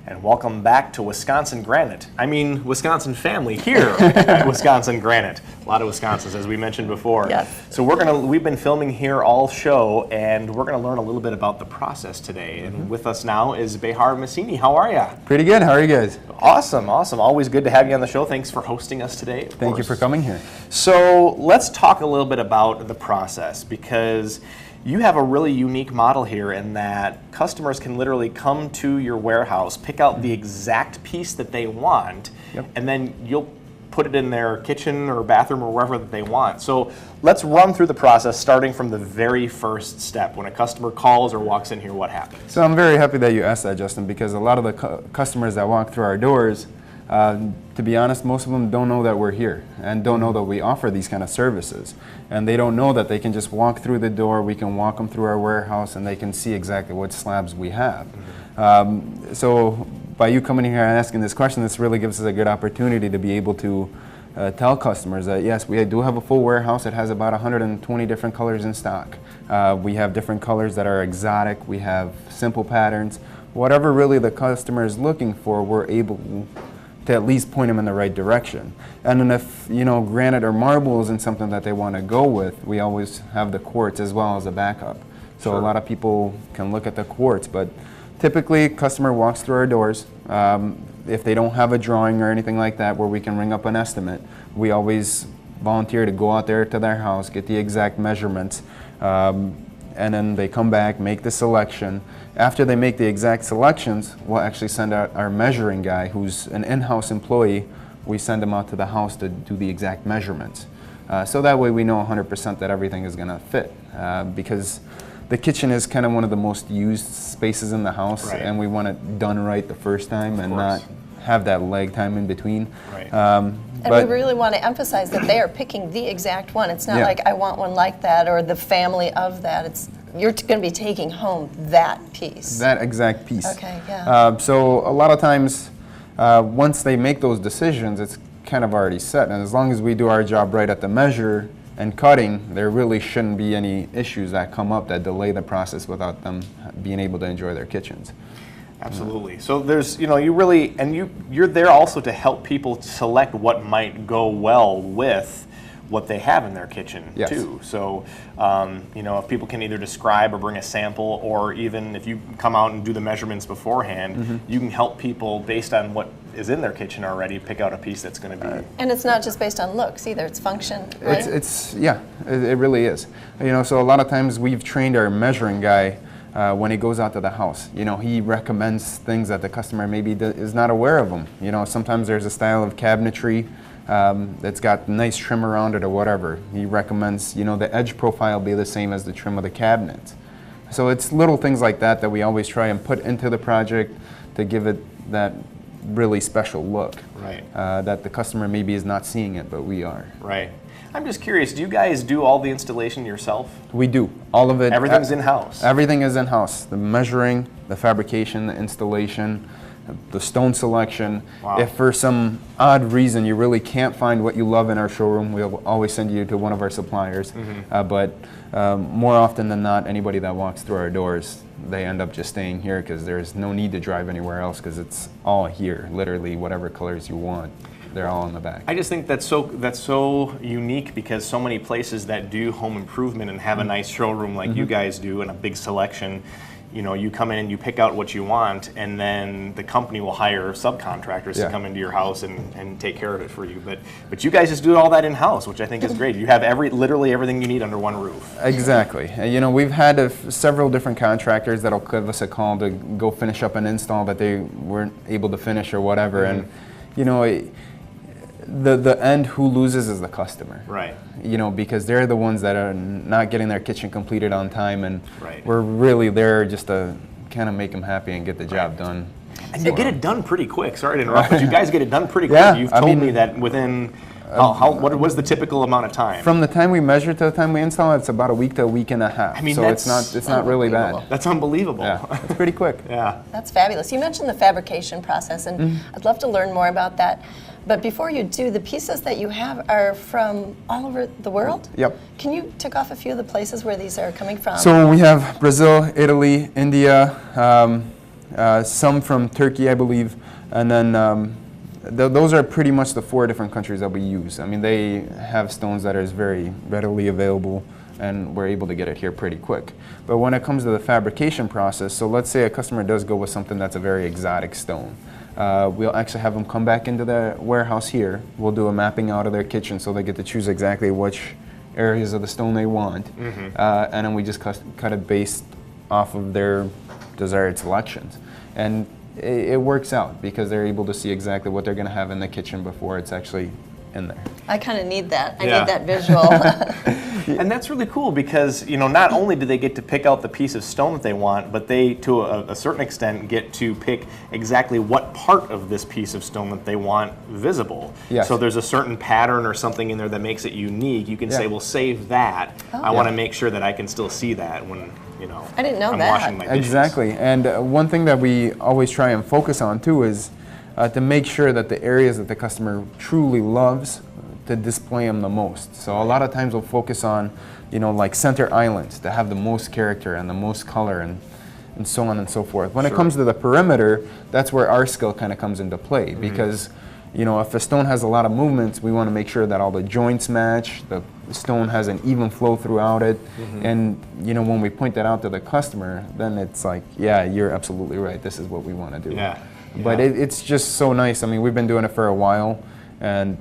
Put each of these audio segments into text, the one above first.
and welcome back to Wisconsin Granite. I mean, Wisconsin family here at Wisconsin Granite. A lot of Wisconsins, as we mentioned before. Yes. So we've been filming here all show, and we're gonna learn a little bit about the process today. And with us now is Behar Misini. How are you? Pretty good. How are you guys? Awesome, awesome. Always good to have you on the show. Thanks for hosting us today. Thank you for coming here. So let's talk a little bit about the process, because you have a really unique model here in that customers can literally come to your warehouse, pick out the exact piece that they want, and then you'll put it in their kitchen or bathroom or wherever that they want. So let's run through the process starting from the very first step. When a customer calls or walks in here, what happens? So I'm very happy that you asked that, Justin, because a lot of the customers that walk through our doors, to be honest, most of them don't know that we're here and don't know that we offer these kind of services. And they don't know that they can just walk through the door, we can walk them through our warehouse, and they can see exactly what slabs we have. So by you coming here and asking this question, this really gives us a good opportunity to be able to tell customers that yes, we do have a full warehouse. It has about 120 different colors in stock. We have different colors that are exotic. We have simple patterns. Whatever really the customer is looking for, we're able to at least point them in the right direction. And then if, granite or marble isn't something that they want to go with, we always have the quartz as well as a backup. So a lot of people can look at the quartz, but typically customer walks through our doors. If they don't have a drawing or anything like that where we can ring up an estimate, we always volunteer to go out there to their house, get the exact measurements, and then they come back, make the selection. After they make the exact selections, we'll actually send out our measuring guy, who's an in-house employee. We send him out to the house to do the exact measurements. So that way we know 100% that everything is gonna fit. Because the kitchen is kind of one of the most used spaces in the house, and we want it done right the first time and not have that lag time in between. And we really want to emphasize that they are picking the exact one. It's not like I want one like that or the family of that. It's you're going to be taking home that piece. That exact piece. Okay, yeah. So a lot of times, once they make those decisions, it's kind of already set. And as long as we do our job right at the measure and cutting, there really shouldn't be any issues that come up that delay the process without them being able to enjoy their kitchens. Absolutely. So there's, you really, and you're there also to help people select what might go well with what they have in their kitchen too. So, if people can either describe or bring a sample, or even if you come out and do the measurements beforehand, you can help people based on what is in their kitchen already pick out a piece that's going to be. And it's not just based on looks either; it's function, right? It really is. So a lot of times we've trained our measuring guy. When he goes out to the house, he recommends things that the customer maybe is not aware of them. Sometimes there's a style of cabinetry that's got nice trim around it or whatever. He recommends, the edge profile be the same as the trim of the cabinet. So it's little things like that that we always try and put into the project to give it that really special look. Right. That the customer maybe is not seeing it, but we are. Right. I'm just curious, do you guys do all the installation yourself? We do. All of it. Everything's in-house? Everything is in-house. The measuring, the fabrication, the installation, the stone selection. Wow. If for some odd reason you really can't find what you love in our showroom, we'll always send you to one of our suppliers. But more often than not, anybody that walks through our doors, they end up just staying here because there's no need to drive anywhere else because it's all here, literally whatever colors you want. They're all in the back. I just think that's so unique, because so many places that do home improvement and have a nice showroom like you guys do and a big selection, you come in and you pick out what you want, and then the company will hire subcontractors to come into your house and take care of it for you. But you guys just do all that in-house, which I think is great. You have literally everything you need under one roof. Exactly. We've had several different contractors that'll give us a call to go finish up an install that they weren't able to finish or whatever, and the end who loses is the customer. Right. Because they're the ones that are not getting their kitchen completed on time, and we're really there just to kind of make them happy and get the job done. And you get it done pretty quick. Sorry to interrupt, but you guys get it done pretty quick. You've told me that within, what was the typical amount of time? From the time we measure to the time we install, it's about a week to a week and a half. I mean, so it's not really bad. That's unbelievable. Yeah, it's pretty quick. Yeah. That's fabulous. You mentioned the fabrication process, and I'd love to learn more about that. But before you do, the pieces that you have are from all over the world? Yep. Can you tick off a few of the places where these are coming from? So we have Brazil, Italy, India, some from Turkey, I believe, and then those are pretty much the 4 different countries that we use. I mean, they have stones that is very readily available, and we're able to get it here pretty quick. But when it comes to the fabrication process, so let's say a customer does go with something that's a very exotic stone. We'll actually have them come back into the warehouse here. We'll do a mapping out of their kitchen so they get to choose exactly which areas of the stone they want. And then we just cut it based off of their desired selections. And it works out because they're able to see exactly what they're going to have in the kitchen before it's actually in there. I kind of need that. I need that visual. And that's really cool because, you know, not only do they get to pick out the piece of stone that they want, but they, to a certain extent, get to pick exactly what part of this piece of stone that they want visible. Yes. So there's a certain pattern or something in there that makes it unique. You can say, well, save that. I want to make sure that I can still see that when, you know, I didn't know I'm that. washing my dishes. Exactly. And one thing that we always try and focus on, too, is to make sure that the areas that the customer truly loves, to display them the most. So a lot of times we'll focus on, you know, like center islands to have the most character and the most color and so on and so forth. When it comes to the perimeter, that's where our skill kind of comes into play because, you know, if a stone has a lot of movements, we want to make sure that all the joints match, the stone has an even flow throughout it. And, you know, when we point that out to the customer, then it's like, yeah, you're absolutely right. This is what we want to do. But it's just so nice. I mean, we've been doing it for a while, and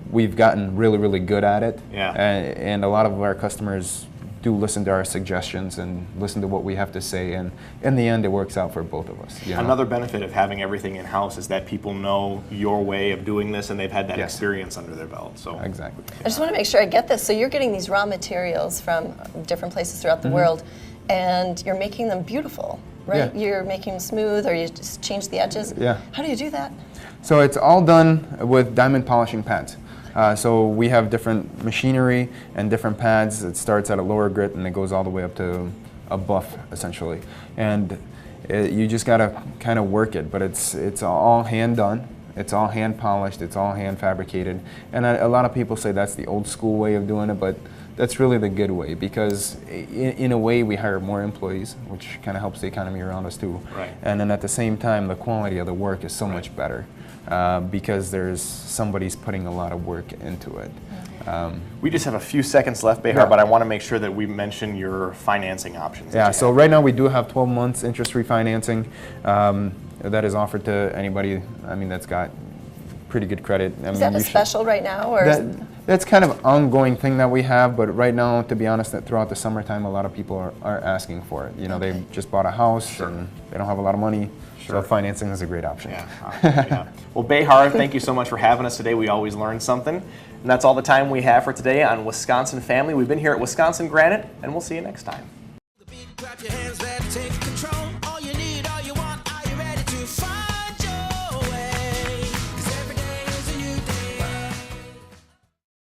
we've gotten really, really good at it. And a lot of our customers do listen to our suggestions and listen to what we have to say, and in the end, it works out for both of us. You know? Another benefit of having everything in-house is that people know your way of doing this, and they've had that experience under their belt. So exactly. I just want to make sure I get this. So you're getting these raw materials from different places throughout the world, and you're making them beautiful, right? You're making them smooth, or you just change the edges. How do you do that? So it's all done with diamond polishing pads. So we have different machinery and different pads. It starts at a lower grit and it goes all the way up to a buff, essentially. And you just gotta kind of work it, but it's all hand done. It's all hand polished. It's all hand fabricated. And a lot of people say that's the old school way of doing it, but that's really the good way because in a way we hire more employees, which kind of helps the economy around us too. And then at the same time, the quality of the work is so much better. Because somebody's putting a lot of work into it. We just have a few seconds left, Behar, but I want to make sure that we mention your financing options. So right now we do have 12 months interest-free financing that is offered to anybody, I mean, that's got pretty good credit. Is that a special right now? Or that's kind of an ongoing thing that we have, but right now, to be honest, that throughout the summertime, a lot of people are asking for it. You know, they've just bought a house and they don't have a lot of money. So financing is a great option. Well, Behar, thank you so much for having us today. We always learn something. And that's all the time we have for today on Wisconsin Family. We've been here at Wisconsin Granite, and we'll see you next time.